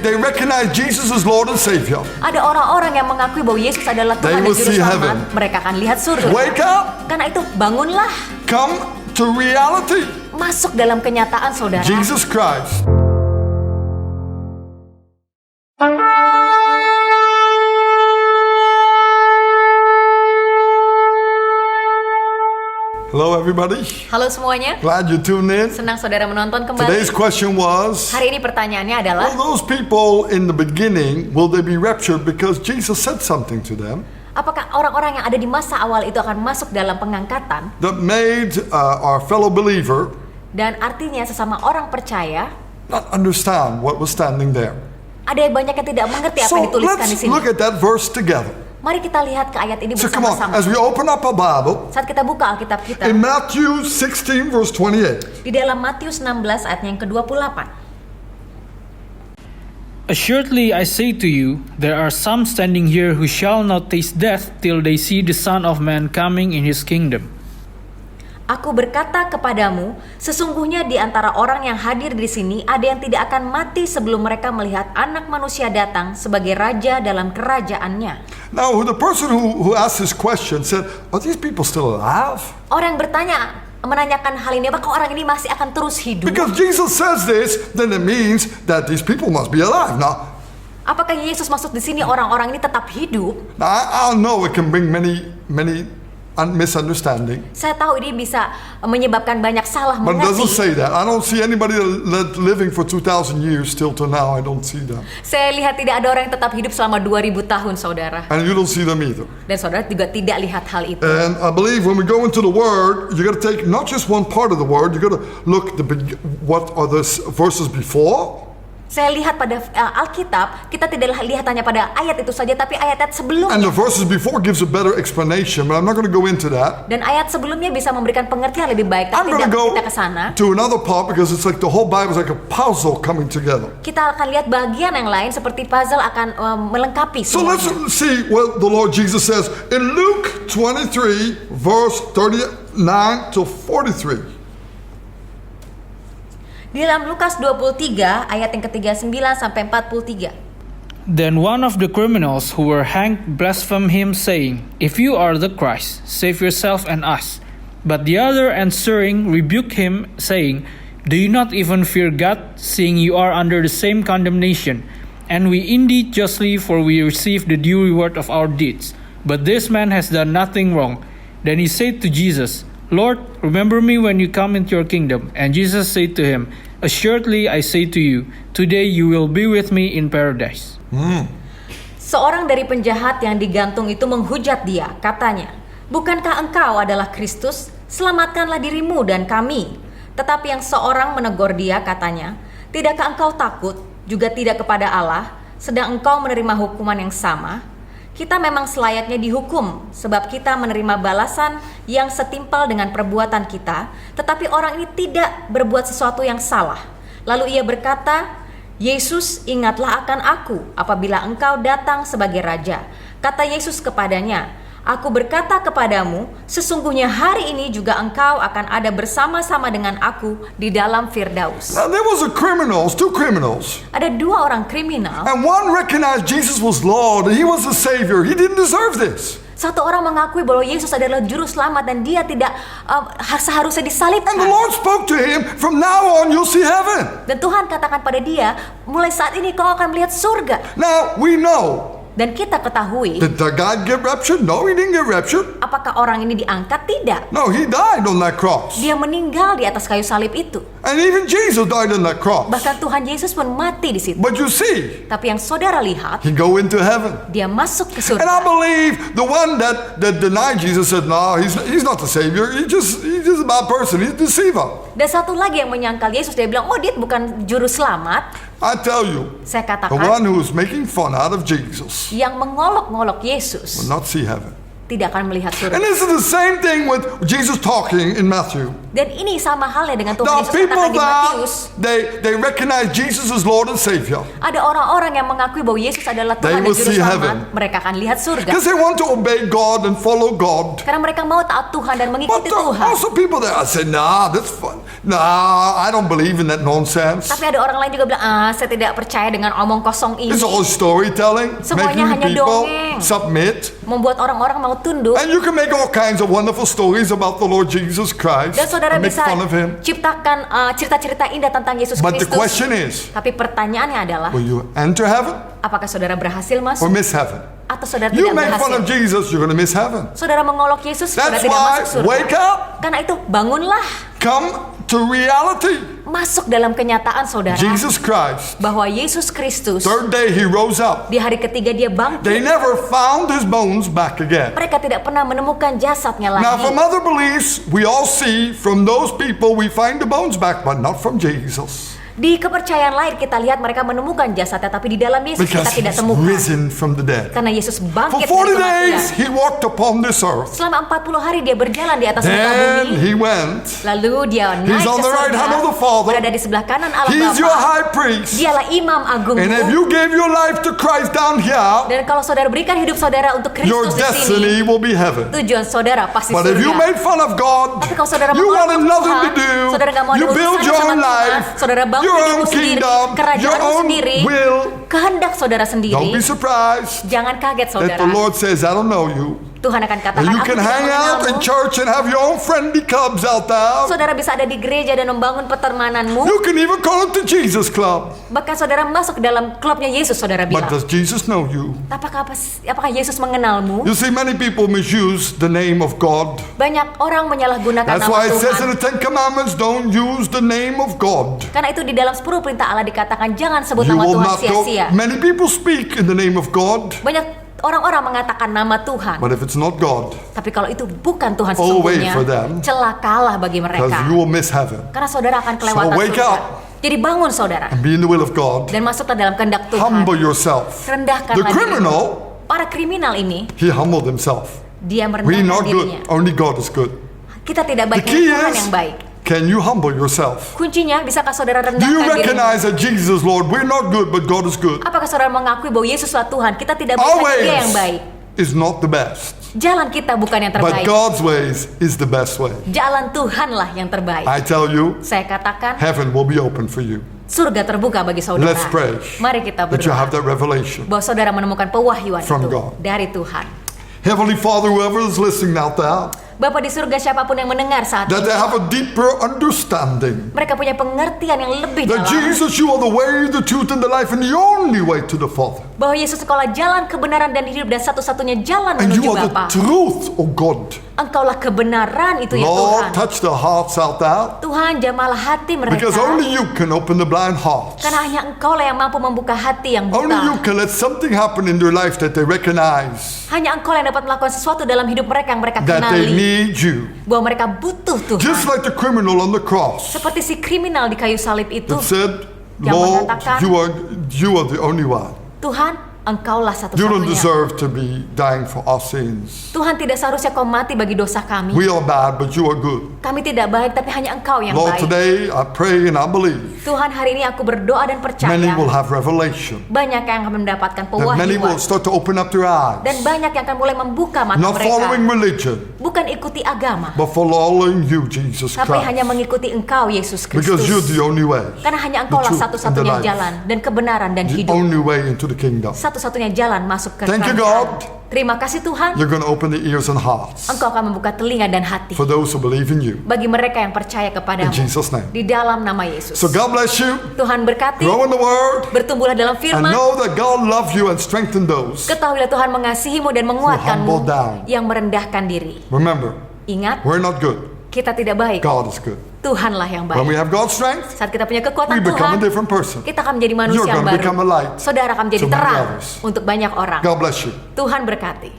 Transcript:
they recognize Jesus as Lord and Savior, Ada orang-orang yang mengakui bahwa Yesus adalah They Tuhan dan will Juru see Selamat. heaven. Mereka akan lihat surga. wake up, Karena itu bangunlah, come to reality. masuk dalam kenyataan saudara. Jesus Christ. Hello everybody. Halo semuanya, Glad you tuned in. senang saudara menonton kembali. Today's question was, Hari ini pertanyaannya adalah, will those people in the beginning, will they be raptured because Jesus said something to them apakah orang-orang yang ada di masa awal itu akan masuk dalam pengangkatan? that made our fellow believer Dan artinya sesama orang percaya, not understand what was standing there? ada yang banyak yang tidak mengerti apa So yang dituliskan di let's sini. look at that verse together. Mari kita lihat ke ayat ini So come on, bersama-sama. as we open up our Bible, Saat kita buka Alkitab kita, in Matthew 16 verse 28, di dalam Matius 16 ayatnya yang ke-28. Assuredly I say to you, there are some standing here who shall not taste death till they see the Son of Man coming in his kingdom. Aku berkata kepadamu, sesungguhnya di antara orang yang hadir di sini ada yang tidak akan mati sebelum mereka melihat Anak Manusia datang sebagai Raja dalam kerajaannya. now the person who asked this question said, are these people still alive? Orang yang menanyakan hal ini, apakah orang ini masih akan terus hidup? Because Jesus says this, then it means that these people must be alive. Now Apakah Yesus maksud di sini orang-orang ini tetap hidup? I know it can bring many misunderstanding, Saya tahu ini bisa menyebabkan banyak salah but it doesn't mengerti. say that. I don't see anybody living for 2,000 years still till now. I don't see them. Saya lihat tidak ada orang yang tetap hidup selama 2000 tahun, saudara. And you don't see them either. Dan saudara juga tidak lihat hal itu. And I believe when we go into the Word, you got to take not just one part of the Word. You got to look what are the verses before, Saya lihat pada Alkitab, kita tidak lihat hanya pada ayat itu saja, tapi ayat-ayat and the sebelumnya. verses before gives a better explanation. But I'm not going to go into that. Dan ayat sebelumnya bisa memberikan pengertian lebih baik, I'm tapi going to tidak go kita ke sana. to another part because it's like the whole Bible is like a puzzle coming together. Kita akan lihat bagian yang lain seperti puzzle akan melengkapi So let's semuanya. see what the Lord Jesus says in Luke 23, verse 39 to 43. Di dalam Lukas 23 ayat yang ke-39 sampai 43. Then one of the criminals who were hanged blasphemed him, saying, If you are the Christ, save yourself and us. But the other answering rebuked him, saying, Do you not even fear God, seeing you are under the same condemnation? And we indeed justly, for we receive the due reward of our deeds. But this man has done nothing wrong. Then he said to Jesus, Lord, remember me when you come into your kingdom. And Jesus said to him, Assuredly I say to you, today you will be with me in paradise. Seorang dari penjahat yang digantung itu menghujat dia, katanya, Bukankah engkau adalah Kristus? Selamatkanlah dirimu dan kami. Tetapi yang seorang menegur dia, katanya, Tidakkah engkau takut, juga tidak kepada Allah, sedang engkau menerima hukuman yang sama? Kita memang selayaknya dihukum, sebab kita menerima balasan yang setimpal dengan perbuatan kita, tetapi orang ini tidak berbuat sesuatu yang salah. Lalu ia berkata, Yesus, ingatlah akan aku apabila engkau datang sebagai Raja. Kata Yesus kepadanya, Aku berkata kepadamu, sesungguhnya hari ini juga engkau akan ada bersama-sama dengan aku di dalam Firdaus. Now there was two criminals, Ada dua orang kriminal. and one recognized Jesus was Lord and he was the Savior. He didn't deserve this. Satu orang mengakui bahwa Yesus adalah juru selamat dan dia tidak seharusnya And the disalibkan. Lord spoke to him, from now on you'll see heaven. Dan Tuhan katakan pada dia, mulai saat ini kau akan melihat surga. Now we know, Dan kita ketahui, did the guy get raptured? No, he didn't get raptured. apakah orang ini diangkat? Tidak. No, he died on that cross. Dia meninggal di atas kayu salib itu. And even Jesus died on that cross. Bahkan Tuhan Yesus pun mati di situ. But you see, Tapi yang saudara lihat, he go into heaven. dia masuk ke And I surga. believe the one that denied Jesus said, no, he's not the Savior. He's just a bad person. He's a deceiver. Dan satu lagi yang menyangkal Yesus, dia bilang, oh dia bukan juru selamat. I tell you, Saya the katakan, one who is making fun out of Jesus yang mengolok-ngolok Yesus will not see heaven. tidak akan melihat And surga. this is the same thing with Jesus talking in Matthew. Dan ini sama halnya dengan Tuhan Now Yesus people katakan di Matius. that they recognize Jesus as Lord and Savior Ada orang-orang yang mengakui bahwa Yesus adalah They Tuhan dan will Juru see Selamat. heaven. Mereka akan lihat surga. because they want to obey God and follow God. Karena mereka mau taat Tuhan dan But mengikuti there are Tuhan. also people that say, nah, that's fun. Nah, I don't believe in that nonsense. Tapi ada orang lain juga bilang, saya tidak percaya dengan omong kosong ini. It's all storytelling, Semuanya hanya making people dongeng. submit. Membuat orang-orang mau tunduk. And you can make all kinds of wonderful stories about the Lord Jesus Christ Dan saudara and make bisa fun of Him. ciptakan cerita-cerita indah tentang Yesus But the Kristus. question is, Tapi pertanyaannya adalah, will you enter heaven apakah saudara berhasil or masuk miss heaven? atau saudara You tidak make fun of berhasil? Jesus, you're going to miss heaven. Saudara mengolok Yesus, saudara That's tidak why, masuk surga. wake up, Karena itu bangunlah, come to reality. masuk dalam kenyataan saudara Jesus Christ, bahwa Yesus Kristus third day He rose up. di hari ketiga dia bangkit. They never found His bones back again. Mereka tidak pernah menemukan jasadnya Now, lagi. from other beliefs, we all see from those people we find the bones back, but not from Jesus. Di kepercayaan lain kita lihat mereka menemukan jasadnya, tapi di dalam Yesus Because kita tidak He's temukan. risen from the dead. Karena Yesus For bangkit 40 dari days, kematian. He walked upon this earth. Selama 40 hari dia berjalan di atas muka Then bumi. He went. Lalu dia naik He's ke on the right hand of the surga, Father. berada di sebelah kanan Allah He's your Bapa. high priest. Dialah imam agungmu. And if you gave your life to Christ down here, Dan kalau saudara berikan hidup saudara untuk your Kristus di sini, destiny will be heaven. tujuan saudara pasti But if you surga. made fun of God, Tapi kalau saudara you mengolok wanted nothing to Tuhan, do, saudara nggak mau ada you build urusan your sama own Tuhan, life, saudara bangun your hidupmu own sendiri, kingdom, your kerajaanmu own sendiri, will. kehendak saudara Don't be sendiri. surprised Jangan kaget that saudara. the Lord says, I don't know you. Tuhan akan katakan, And you aku can tidak hang out in mengenalmu. church and have your own friendly clubs out there. Saudara bisa ada di gereja dan membangun pertemananmu. You can even call it the Jesus Club. Bahkan saudara masuk ke dalam klubnya Yesus, saudara But bilang. does Jesus know you? Apakah Yesus mengenalmu? You see, many people misuse the name of God. Banyak orang menyalahgunakan That's nama why it says in Tuhan. the Ten Commandments, don't use the name of God. Karena itu di dalam 10 perintah Allah dikatakan jangan sebut You nama will Tuhan not go. sia-sia. Many people speak in the name of God, Banyak orang-orang mengatakan nama Tuhan. but if it's not God, Tapi kalau itu bukan Tuhan Oh, wait sesungguhnya, for them. celakalah bagi because mereka. you will miss heaven. Karena saudara akan kelewatan wake surga. up. Jadi bangun saudara And be in the will of God. dan masuklah dalam kehendak Tuhan. Humble yourself. Rendahkanlah The dirimu. criminal, Para kriminal ini, he humbled himself. dia We're merendahkan not dirinya. good. Only God is good. Kita tidak The baik, key Tuhan is, yang baik. can you humble yourself? Kuncinya, bisakah saudara Do you rendahkan dirimu? recognize that Jesus is Lord? We're not good, but God is good. Apakah saudara mengakui bahwa Yesuslah Tuhan? Kita tidak baik, Our tapi Dia yang ways baik. is not the best, Jalan kita bukan yang but terbaik. God's ways is the best way. Jalan Tuhanlah yang terbaik. I tell you, Saya katakan, heaven will be open for you. surga terbuka bagi saudara. Let's pray Mari kita that you berdoa have that revelation. bahwa saudara menemukan pewahyuan From itu God. dari Tuhan. Heavenly Father, whoever is listening out there, Bapa di surga, siapapun yang mendengar saat that ini, they have a deeper understanding mereka punya pengertian yang lebih that dalam Jesus, you are the way, the truth, and the life, and the only way to the Father. bahwa Yesus Engkaulah jalan kebenaran dan hidup dan satu-satunya jalan And you menuju are the Bapa. truth, oh God. Engkaulah kebenaran itu ya Lord, Tuhan. touch the hearts out there, Tuhan, jamalah hati mereka. because only you can open the blind hearts. Karena hanya Engkaulah yang mampu membuka hati yang Only you buta. can let something happen in their life that they recognize Hanya Engkau yang dapat melakukan sesuatu dalam hidup mereka yang mereka that they kenali. need you. Bahwa mereka butuh Just Tuhan. like the criminal on the cross Seperti si kriminal di kayu salib itu. that said, Yang Lord, mengatakan, you are the only one. Tuhan, Engkaulah You don't satu-satunya. deserve to be dying for our sins. Tuhan, tidak seharusnya kau mati bagi dosa kami. We are bad, but you are good. Kami tidak baik, tapi hanya Engkau yang Lord, baik. today I pray and I believe Tuhan, hari ini aku berdoa dan many percaya will have revelation. banyak yang akan mendapatkan That many will pewahyuan. start to open up their Dan eyes. banyak yang akan mulai membuka mata Not mereka. following religion, Bukan ikuti agama, but following you, Jesus tapi hanya Christ. mengikuti Engkau, Yesus Because you're Kristus. the only way. Karena hanya the Engkaulah truth, satu-satunya and the life. jalan dan kebenaran dan The hidup. only way into the kingdom. Satu-satunya jalan masuk ke Thank you, kerajaan. God. Terima kasih Tuhan. You're going to open the ears and hearts Engkau akan membuka telinga dan hati for those who believe in you. bagi mereka yang percaya In kepadamu. Jesus' name. Di dalam nama Yesus. So God bless you. Tuhan berkati. Grow in the word. Bertumbuhlah dalam And firman. know that God loves you and strengthen those. Ketahuilah Tuhan mengasihimu dan menguatkanmu humble down. yang merendahkan diri. Remember, Ingat, we're not good. kita tidak baik. God is good. Tuhanlah yang When we baik. have God's strength, Saat kita punya we kekuatan become a Tuhan, different person. kita akan menjadi manusia You're yang gonna become a baru. light Saudara akan menjadi to many terang others. untuk banyak orang. God bless you. Tuhan berkati.